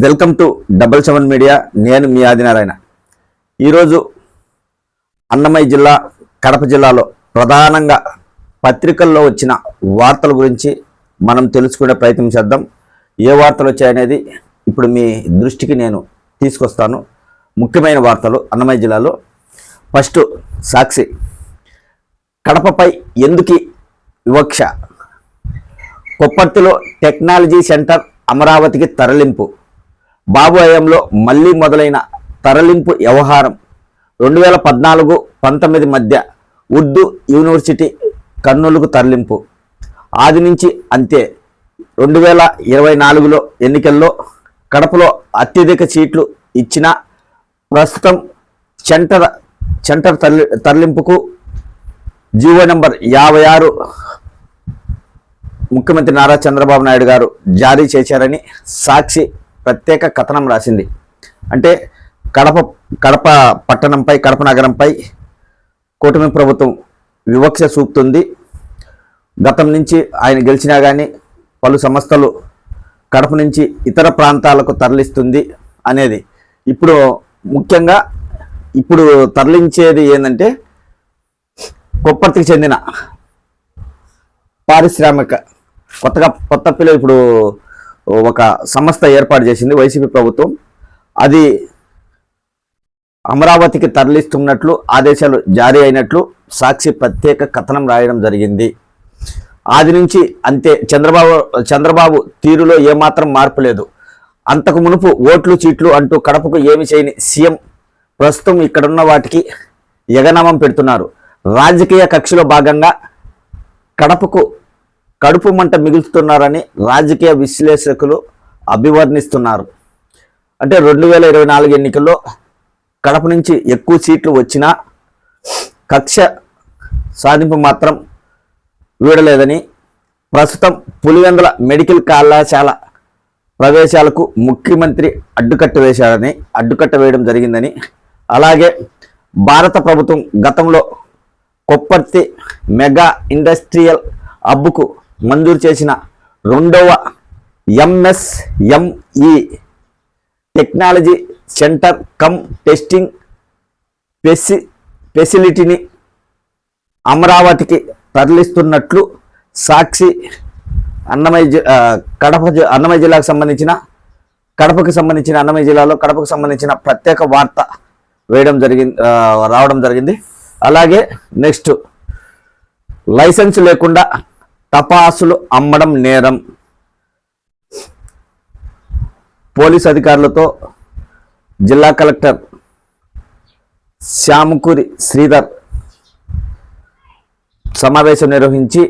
Welcome to 77 media. నేను మీ ఆదినారాయణ. ఈరోజు అన్నమయ్య జిల్లా, కడప జిల్లాలో ప్రధానంగా పత్రికల్లో వచ్చిన వార్తల గురించి మనం తెలుసుకునే ప్రయత్నం చేద్దాం. ఏ వార్తలు వచ్చాయనేది ఇప్పుడు మీ దృష్టికి నేను తీసుకొస్తాను. ముఖ్యమైన వార్తలు అన్నమయ్య జిల్లాలో. ఫస్ట్ సాక్షి, కడపపై ఎందుకు వివక్ష, కొప్పర్తిలో టెక్నాలజీ సెంటర్ అమరావతికి తరలింపు, బాబు హయాంలో మళ్లీ మొదలైన తరలింపు వ్యవహారం, 2014-19 మధ్య ఉర్దూ యూనివర్సిటీ కర్నూలుకు తరలింపు, ఆది నుంచి అంతే, 2024లో ఎన్నికల్లో కడపలో అత్యధిక సీట్లు ఇచ్చిన ప్రస్తుతం సెంటర్ తరలింపుకు జీవో నెంబర్ 56 ముఖ్యమంత్రి నారా చంద్రబాబు నాయుడు గారు జారీ చేశారని సాక్షి ప్రత్యేక కథనం రాసింది. అంటే కడప పట్టణంపై, కడప నగరంపై కూటమి ప్రభుత్వం వివక్ష చూపుతుంది. గతం నుంచి ఆయన గెలిచినా కానీ పలు సంస్థలు కడప నుంచి ఇతర ప్రాంతాలకు తరలిస్తుంది అనేది. ఇప్పుడు ముఖ్యంగా ఇప్పుడు తరలించేది ఏంటంటే కొప్పర్తికి చెందిన పారిశ్రామిక కొత్త పిల్ల ఇప్పుడు ఒక సంస్థ ఏర్పాటు చేసింది వైసీపీ ప్రభుత్వం. అది అమరావతికి తరలిస్తున్నట్లు ఆదేశాలు జారీ అయినట్లు సాక్షి ప్రత్యేక కథనం రాయడం జరిగింది. ఆది నుంచి అంతే, చంద్రబాబు తీరులో ఏమాత్రం మార్పు లేదు. అంతకు మునుపు ఓట్లు చీట్లు అంటూ కడపకు ఏమి చేయని సీఎం ప్రస్తుతం ఇక్కడున్న వాటికి ఎగనామం పెడుతున్నారు. రాజకీయ కక్షలో భాగంగా కడుపు మంట మిగులుతున్నారని రాజకీయ విశ్లేషకులు అభివర్ణిస్తున్నారు. అంటే 2024 ఎన్నికల్లో కడప నుంచి ఎక్కువ సీట్లు వచ్చినా కక్ష సాధింపు మాత్రం వీడలేదని, ప్రస్తుతం పులివెందుల మెడికల్ కళాశాల ప్రవేశాలకు ముఖ్యమంత్రి అడ్డుకట్ట వేయడం జరిగిందని, అలాగే భారత ప్రభుత్వం గతంలో కొప్పర్తి మెగా ఇండస్ట్రియల్ హబ్కు మంజూరు చేసిన 2వ MSME technology centre cum testing ఫెసిలిటీని అమరావతికి తరలిస్తున్నట్లు సాక్షి అన్నమయ్య జిల్లాకు సంబంధించిన అన్నమయ్య జిల్లాలో కడపకు సంబంధించిన ప్రత్యేక వార్త రావడం జరిగింది. అలాగే నెక్స్ట్, లైసెన్స్ లేకుండా టపాసులు అమ్మడం నేరం, పోలీస్ అధికారులతో జిల్లా కలెక్టర్ శ్యామకూరి శ్రీధర్ సమావేశం నిర్వహించి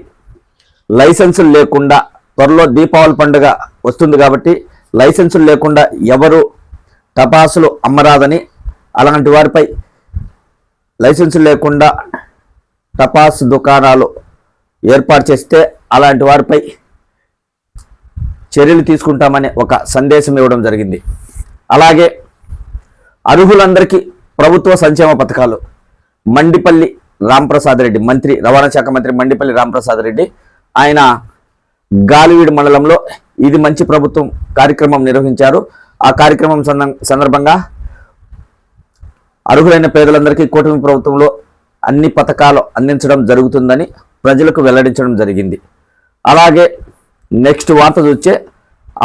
లైసెన్సులు లేకుండా, త్వరలో దీపావళి పండుగ వస్తుంది కాబట్టి లైసెన్సులు లేకుండా ఎవరు టపాసులు అమ్మరాదని, అలాంటి వారిపై లైసెన్సులు లేకుండా టపాసు దుకాణాలు ఏర్పాటు చేస్తే అలాంటి వారిపై చర్యలు తీసుకుంటామని ఒక సందేశం ఇవ్వడం జరిగింది. అలాగే అర్హులందరికీ ప్రభుత్వ సంక్షేమ పథకాలు, మండిపల్లి రాంప్రసాద్ రెడ్డి మంత్రి, రవాణా శాఖ మంత్రి మండిపల్లి రాంప్రసాద్ రెడ్డి ఆయన గాలివీడు మండలంలో ఇది మంచి ప్రభుత్వం కార్యక్రమం నిర్వహించారు. ఆ కార్యక్రమం సందర్భంగా అర్హులైన పేదలందరికీ కూటమి ప్రభుత్వంలో అన్ని పథకాలు అందించడం జరుగుతుందని ప్రజలకు వెల్లడించడం జరిగింది. అలాగే నెక్స్ట్ వార్త చూస్తే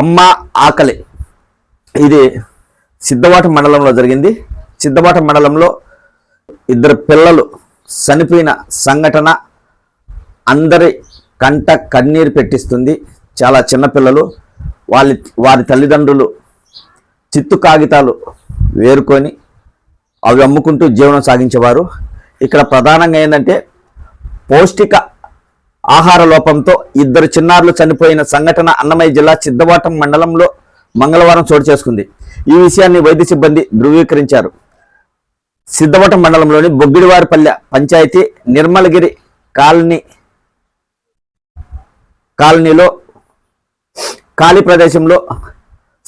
అమ్మ ఆకలి, ఇది సిద్ధవాటం మండలంలో జరిగింది. సిద్ధవాటం మండలంలో 2 పిల్లలు చనిపోయిన సంఘటన అందరి కంట కన్నీరు పెట్టిస్తుంది. చాలా చిన్నపిల్లలు, వారి తల్లిదండ్రులు చిత్తు కాగితాలు వేరుకొని అవి అమ్ముకుంటూ జీవనం సాగించేవారు. ఇక్కడ ప్రధానంగా ఏంటంటే పౌష్టిక ఆహార లోపంతో 2 చిన్నారులు చనిపోయిన సంఘటన అన్నమయ్య జిల్లా సిద్ధవాటం మండలంలో మంగళవారం చోటు చేసుకుంది. ఈ విషయాన్ని వైద్య సిబ్బంది ధృవీకరించారు. సిద్ధవాటం మండలంలోని బొగ్గిడివారిపల్లె పంచాయతీ నిర్మలగిరి కాలనీలో ఖాళీ ప్రదేశంలో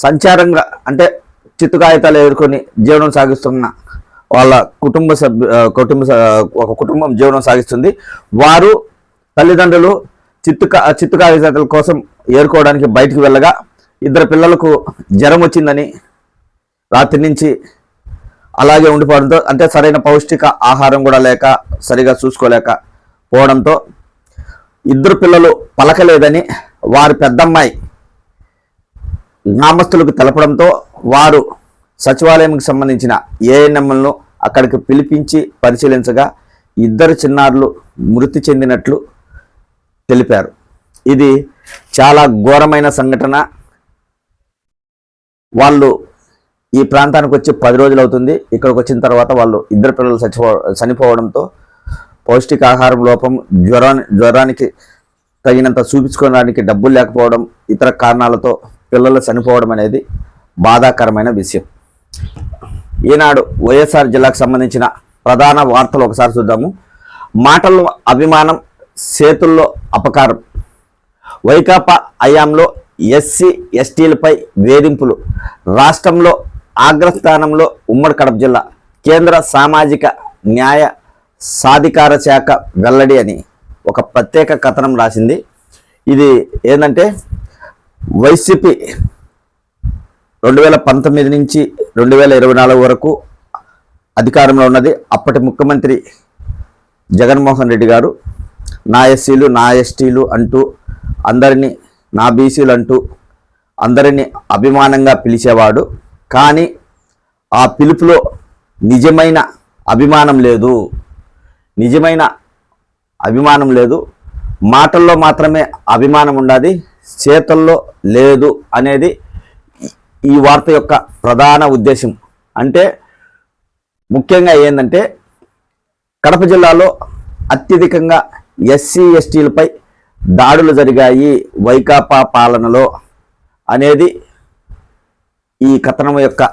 సంచారంగా అంటే చిత్తు కాగితాలు ఎదుర్కొని జీవనం సాగిస్తున్న వాళ్ళ కుటుంబం జీవనం సాగిస్తుంది. వారు తల్లిదండ్రులు చిత్తు కాగితాల కోసం ఏరుకోవడానికి బయటికి వెళ్ళగా ఇద్దరు పిల్లలకు జ్వరం వచ్చిందని రాత్రి నుంచి అలాగే ఉండిపోవడంతో, అంటే సరైన పౌష్టిక ఆహారం కూడా లేక సరిగా చూసుకోలేక పోవడంతో ఇద్దరు పిల్లలు పలకలేదని వారి పెద్దమ్మాయి గ్రామస్తులకు తెలపడంతో వారు సచివాలయంకి సంబంధించిన ఏఎన్ఎంలను అక్కడికి పిలిపించి పరిశీలించగా ఇద్దరు చిన్నారులు మృతి చెందినట్లు తెలిపారు. ఇది చాలా ఘోరమైన సంఘటన. వాళ్ళు ఈ ప్రాంతానికి వచ్చి 10 రోజులు అవుతుంది. ఇక్కడికి వచ్చిన తర్వాత వాళ్ళు ఇద్దరు పిల్లలు చనిపోవడంతో పౌష్టికాహారం లోపం, జ్వరానికి తగినంత చూపించుకోవడానికి డబ్బులు లేకపోవడం, ఇతర కారణాలతో పిల్లలు చనిపోవడం అనేది బాధాకరమైన విషయం. ఈనాడు వైఎస్ఆర్ జిల్లాకు సంబంధించిన ప్రధాన వార్తలు ఒకసారి చూద్దాము. మాటల్లో అభిమానం, చేతుల్లో అపకారం. వైకాపా హయాంలో ఎస్సీ ఎస్టీలపై వేధింపులు. రాష్ట్రంలో అగ్రస్థానంలో ఉమ్మడి కడప జిల్లా. కేంద్ర సామాజిక న్యాయ సాధికార శాఖ వెల్లడి అని ఒక ప్రత్యేక కథనం రాసింది. ఇది ఏంటంటే వైసీపీ 2019 నుంచి 2024 వరకు అధికారంలో ఉన్నది. అప్పటి ముఖ్యమంత్రి జగన్మోహన్ రెడ్డి గారు నా ఎస్సీలు, నా ఎస్టీలు అంటూ అందరినీ, నా బీసీలు అంటూ అందరినీ అభిమానంగా పిలిచేవాడు. కానీ ఆ పిలుపులో నిజమైన అభిమానం లేదు, మాటల్లో మాత్రమే అభిమానం ఉండాలి, చేతల్లో లేదు అనేది ఈ వార్త యొక్క ప్రధాన ఉద్దేశం. అంటే ముఖ్యంగా ఏంటంటే కడప జిల్లాలో అత్యధికంగా ఎస్సీ ఎస్టీలపై దాడులు జరిగాయి వైకాపా పాలనలో అనేది ఈ కథనం యొక్క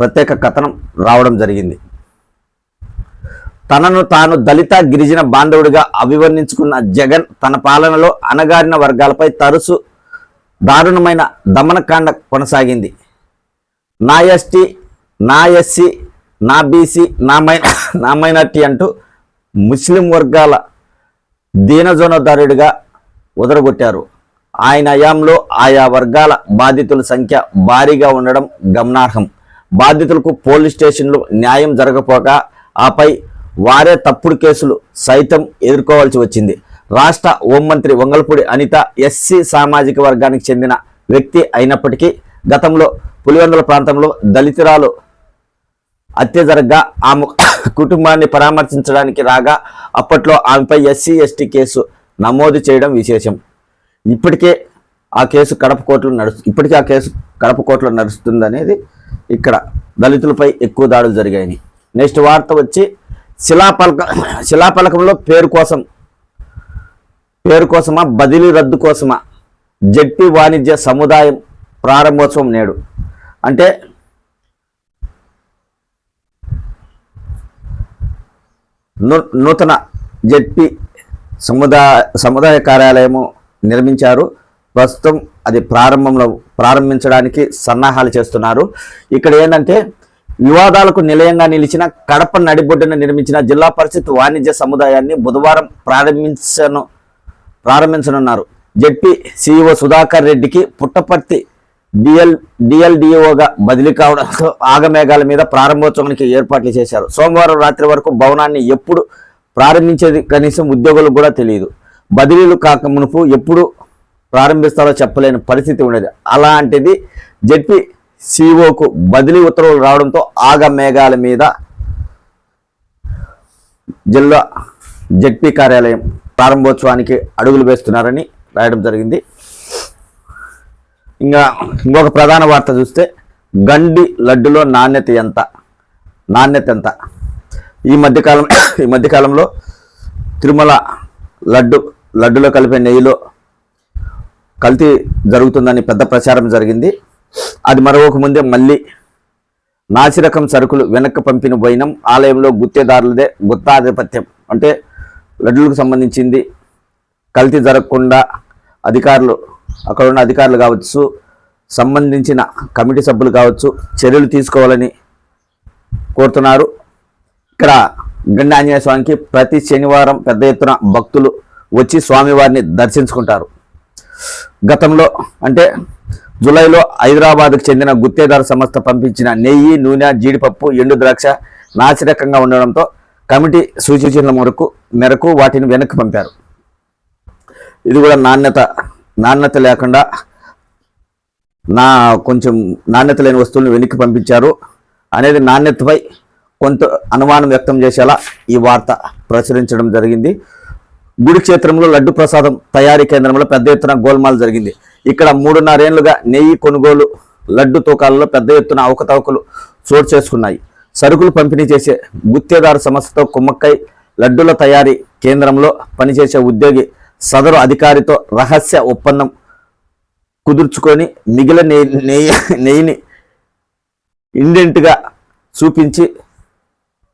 ప్రత్యేక కథనం రావడం జరిగింది. తనను తాను దళిత గిరిజన బాంధవుడిగా అభివర్ణించుకున్న జగన్ తన పాలనలో అణగారిన వర్గాలపై తరచు దారుణమైన దమనకాండ కొనసాగింది. నా ఎస్టీ, నా ఎస్సీ, నా బీసీ, నా మైనార్టీ అంటూ ముస్లిం వర్గాల దీనజోనదారుడిగా ఉదరగొట్టారు. ఆయన హయాంలో ఆయా వర్గాల బాధితుల సంఖ్య భారీగా ఉండడం గమనార్హం. బాధితులకు పోలీస్ స్టేషన్లో న్యాయం జరగపోగా ఆపై వారే తప్పుడు కేసులు సైతం ఎదుర్కోవాల్సి వచ్చింది. రాష్ట్ర హోంమంత్రి వంగల్పూడి అనిత ఎస్సీ సామాజిక వర్గానికి చెందిన వ్యక్తి అయినప్పటికీ గతంలో పులివెందుల ప్రాంతంలో దళితురాలు హత్య జరగ్గా ఆమె కుటుంబాన్ని పరామర్శించడానికి రాగా అప్పట్లో ఆమెపై ఎస్సీ ఎస్టీ కేసు నమోదు చేయడం విశేషం. ఇప్పటికే ఆ కేసు కడప కోర్టులో నడుస్తుందనేది ఇక్కడ దళితులపై ఎక్కువ దాడులు జరిగాయని. నెక్స్ట్ వార్త వచ్చి శిలాఫలకంలో పేరు కోసమా బదిలీ రద్దు కోసమా జెడ్పీ వాణిజ్య సముదాయం ప్రారంభోత్సవం నేడు. అంటే నూతన జెడ్పీ సముదాయ కార్యాలయము నిర్మించారు. ప్రస్తుతం అది ప్రారంభించడానికి సన్నాహాలు చేస్తున్నారు. ఇక్కడ ఏంటంటే వివాదాలకు నిలయంగా నిలిచిన కడప నడిబొడ్డున నిర్మించిన జిల్లా పరిషత్ వాణిజ్య సముదాయాన్ని బుధవారం ప్రారంభించనున్నారు. జెడ్పీ సిఇఓ సుధాకర్ రెడ్డికి పుట్టపర్తి డిఎల్డిఓగా బదిలీ కావడంతో ఆగమేఘాల మీద ప్రారంభోత్సవానికి ఏర్పాట్లు చేశారు. సోమవారం రాత్రి వరకు భవనాన్ని ఎప్పుడు ప్రారంభించేది కనీసం ఉద్యోగులకు కూడా తెలియదు. బదిలీలు కాక మునుపు ఎప్పుడు ప్రారంభిస్తారో చెప్పలేని పరిస్థితి ఉండేది. అలాంటిది జెడ్పీ సిఇఓకు బదిలీ ఉత్తర్వులు రావడంతో ఆగమేఘాల మీద జిల్లా జెడ్పీ కార్యాలయం ప్రారంభోత్సవానికి అడుగులు వేస్తున్నారని రాయడం జరిగింది. ఇంకొక ప్రధాన వార్త చూస్తే గండి లడ్డులో నాణ్యత ఎంత? ఈ మధ్యకాలంలో తిరుమల లడ్డులో కలిపే నెయ్యిలో కల్తీ జరుగుతుందని పెద్ద ప్రచారం జరిగింది. అది మరొక ముందే మళ్ళీ నాసిరకం సరుకులు వెనక్కి పంపిన వైనం ఆలయంలో గుత్తేదారులదే గుత్తాధిపత్యం. అంటే లడ్డులకు సంబంధించింది కల్తీ జరగకుండా అక్కడ ఉన్న అధికారులు కావచ్చు, సంబంధించిన కమిటీ సభ్యులు కావచ్చు చర్యలు తీసుకోవాలని కోరుతున్నారు. ఇక్కడ గండి ఆంజనేయ స్వామికి ప్రతి శనివారం పెద్ద ఎత్తున భక్తులు వచ్చి స్వామివారిని దర్శించుకుంటారు. గతంలో అంటే జూలైలో హైదరాబాద్కు చెందిన గుత్తేదారు సంస్థ పంపించిన నెయ్యి, నూనె, జీడిపప్పు, ఎండు ద్రాక్ష నాసిరకంగా ఉండడంతో కమిటీ సూచించిన మేరకు వాటిని వెనక్కి పంపారు. ఇది కూడా నాణ్యత లేకుండా కొంచెం నాణ్యత లేని వస్తువులను వెనక్కి పంపించారు అనేది నాణ్యతపై కొంత అనుమానం వ్యక్తం చేసేలా ఈ వార్త ప్రచురించడం జరిగింది. గుడి క్షేత్రంలో లడ్డు ప్రసాదం తయారీ కేంద్రంలో పెద్ద ఎత్తున గోల్మాల్ జరిగింది. ఇక్కడ 3.5 ఏళ్లుగా నెయ్యి కొనుగోలు, లడ్డు తూకాలలో పెద్ద ఎత్తున అవకతవకలు చోటు చేసుకున్నాయి. సరుకులు పంపిణీ చేసే గుత్తేదారు సంస్థతో కుమ్మక్కై లడ్డుల తయారీ కేంద్రంలో పనిచేసే ఉద్యోగి సదరు అధికారితో రహస్య ఒప్పందం కుదుర్చుకొని మిగిలిన నెయ్యిని ఇండెంట్గా చూపించి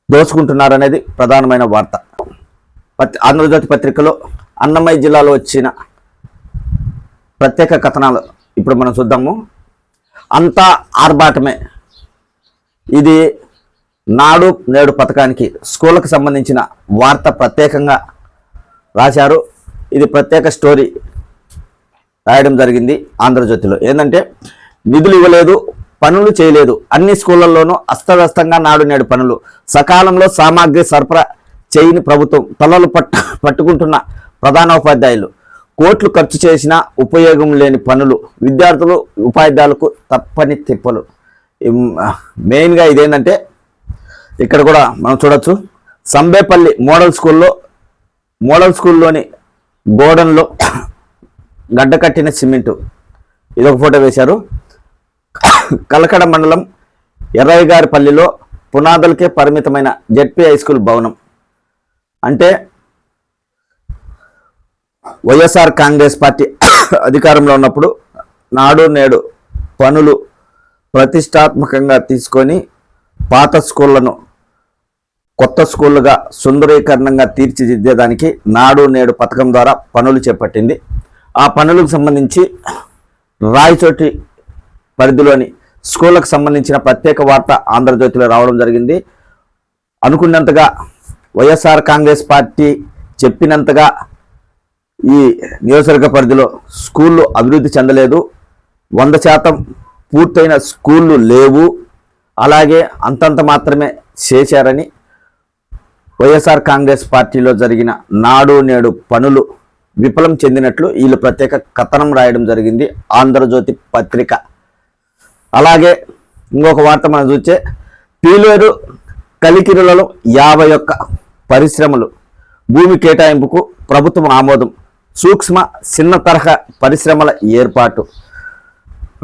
దోచుకుంటున్నారనేది ప్రధానమైన వార్త. ఆంధ్రజ్యోతి పత్రికలో అన్నమయ్య జిల్లాలో వచ్చిన ప్రత్యేక కథనాలు ఇప్పుడు మనం చూద్దాము. అంతా ఆర్భాటమే. ఇది నాడు నేడు పథకానికి స్కూళ్ళకు సంబంధించిన వార్త ప్రత్యేకంగా రాశారు. ఇది ప్రత్యేక స్టోరీ రాయడం జరిగింది ఆంధ్రజ్యోతిలో. ఏంటంటే నిధులు ఇవ్వలేదు, పనులు చేయలేదు, అన్ని స్కూళ్ళల్లోనూ అస్తవ్యస్తంగా నాడు నేడు పనులు, సకాలంలో సామాగ్రి సరఫరా చేయని ప్రభుత్వం, తలలు పట్టుకుంటున్న ప్రధానోపాధ్యాయులు, కోట్లు ఖర్చు చేసినా ఉపయోగం లేని పనులు, విద్యార్థులు ఉపాధ్యాయులకు తప్పని తిప్పలు. మెయిన్గా ఇదేంటంటే ఇక్కడ కూడా మనం చూడొచ్చు, సంబేపల్లి మోడల్ స్కూల్లోని గోడన్లో గడ్డకట్టిన సిమెంటు, ఇదొక ఫోటో వేశారు. కలకడ మండలం ఎర్రయ్యగారిపల్లిలో పునాదులకే పరిమితమైన జెడ్పీ హై స్కూల్ భవనం. అంటే వైఎస్ఆర్ కాంగ్రెస్ పార్టీ అధికారంలో ఉన్నప్పుడు నాడు నేడు పనులు ప్రతిష్టాత్మకంగా తీసుకొని పాత స్కూళ్లను కొత్త స్కూళ్ళుగా సుందరీకరణంగా తీర్చిదిద్దేదానికి నాడు నేడు పథకం ద్వారా పనులు చేపట్టింది. ఆ పనులకు సంబంధించి రాయచోటి పరిధిలోని స్కూళ్ళకు సంబంధించిన ప్రత్యేక వార్త ఆంధ్రజ్యోతిలో రావడం జరిగింది. అనుకున్నంతగా వైఎస్ఆర్ కాంగ్రెస్ పార్టీ చెప్పినంతగా ఈ నియోజకవర్గ పరిధిలో స్కూళ్ళు అభివృద్ధి చెందలేదు. 100% పూర్తయిన స్కూళ్ళు లేవు. అలాగే అంతంత మాత్రమే చేశారని వైఎస్ఆర్ కాంగ్రెస్ పార్టీలో జరిగిన నాడు నేడు పనులు విఫలం చెందినట్లు వీళ్ళు ప్రత్యేక కథనం రాయడం జరిగింది ఆంధ్రజ్యోతి పత్రిక. అలాగే ఇంకొక వార్త మనం చూస్తే పీలేరు కలికిరులలో 51 పరిశ్రమలు భూమి కేటాయింపుకు ప్రభుత్వం ఆమోదం, సూక్ష్మ చిన్న తరహా పరిశ్రమల ఏర్పాటు.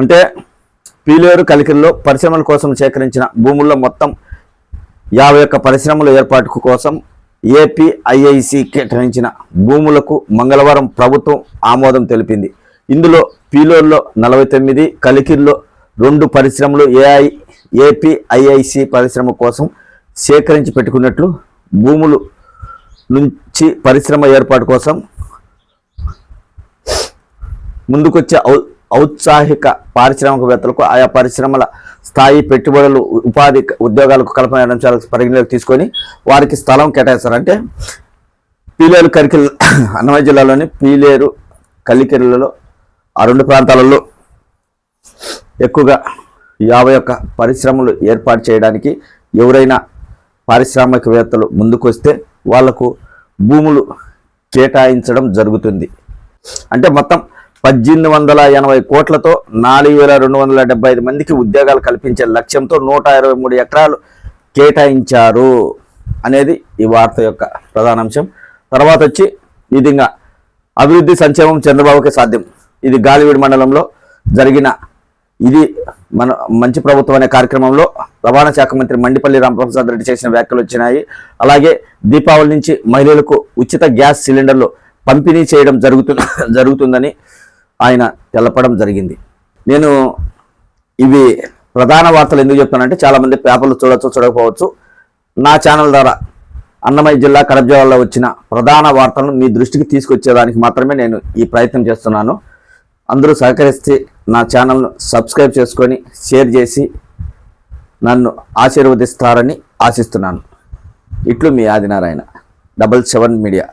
అంటే పీలేరు కలికిరిలో పరిశ్రమల కోసం సేకరించిన భూముల్లో మొత్తం 51 పరిశ్రమల ఏర్పాటు కోసం ఏపీఐఐసి కేటాయించిన భూములకు మంగళవారం ప్రభుత్వం ఆమోదం తెలిపింది. ఇందులో పీలేరులో 49, కలికిరిలో 2 పరిశ్రమలు ఏపీఐఐసి పరిశ్రమ కోసం సేకరించి పెట్టుకున్నట్లు, భూములు నుంచి పరిశ్రమ ఏర్పాటు కోసం ముందుకొచ్చే ఔత్సాహిక పారిశ్రామికవేత్తలకు ఆయా పరిశ్రమల స్థాయి పెట్టుబడులు, ఉపాధి, ఉద్యోగాలకు కల్పన అంశాలకు పరిగణలోకి తీసుకొని వారికి స్థలం కేటాయిస్తారు. అంటే పీలేరు కలికిరి అన్నమయ్య జిల్లాలోని పీలేరు కలికిరిలలో ఆ 2 ప్రాంతాలలో ఎక్కువగా 51 పరిశ్రమలు ఏర్పాటు చేయడానికి ఎవరైనా పారిశ్రామికవేత్తలు ముందుకు వస్తే వాళ్లకు భూములు కేటాయించడం జరుగుతుంది. అంటే మొత్తం 1880 కోట్లతో 4275 మందికి ఉద్యోగాలు కల్పించే లక్ష్యంతో 123 ఎకరాలు కేటాయించారు అనేది ఈ వార్త యొక్క ప్రధాన అంశం. తర్వాత వచ్చి ఇదిగా అభివృద్ధి సంక్షేమం చంద్రబాబుకే సాధ్యం. ఇది గాలివీడు మండలంలో జరిగిన ఇది మన మంచి ప్రభుత్వం అనే కార్యక్రమంలో రవాణా శాఖ మంత్రి మండిపల్లి రాంప్రసాద్ రెడ్డి చేసిన వ్యాఖ్యలు వచ్చినాయి. అలాగే దీపావళి నుంచి మహిళలకు ఉచిత గ్యాస్ సిలిండర్లు పంపిణీ చేయడం జరుగుతుందని ఆయన తెలపడం జరిగింది. నేను ఇవి ప్రధాన వార్తలు ఎందుకు చెప్తానంటే చాలామంది పేపర్లు చూడకపోవచ్చు. నా ఛానల్ ద్వారా అన్నమయ్య జిల్లా కడప జిల్లాలో వచ్చిన ప్రధాన వార్తలను మీ దృష్టికి తీసుకొచ్చేదానికి మాత్రమే నేను ఈ ప్రయత్నం చేస్తున్నాను. అందరూ సహకరిస్తే నా ఛానల్ను సబ్స్క్రైబ్ చేసుకొని షేర్ చేసి నన్ను ఆశీర్వదిస్తారని ఆశిస్తున్నాను. ఇట్లు మీ ఆదినారాయణ, 77 మీడియా.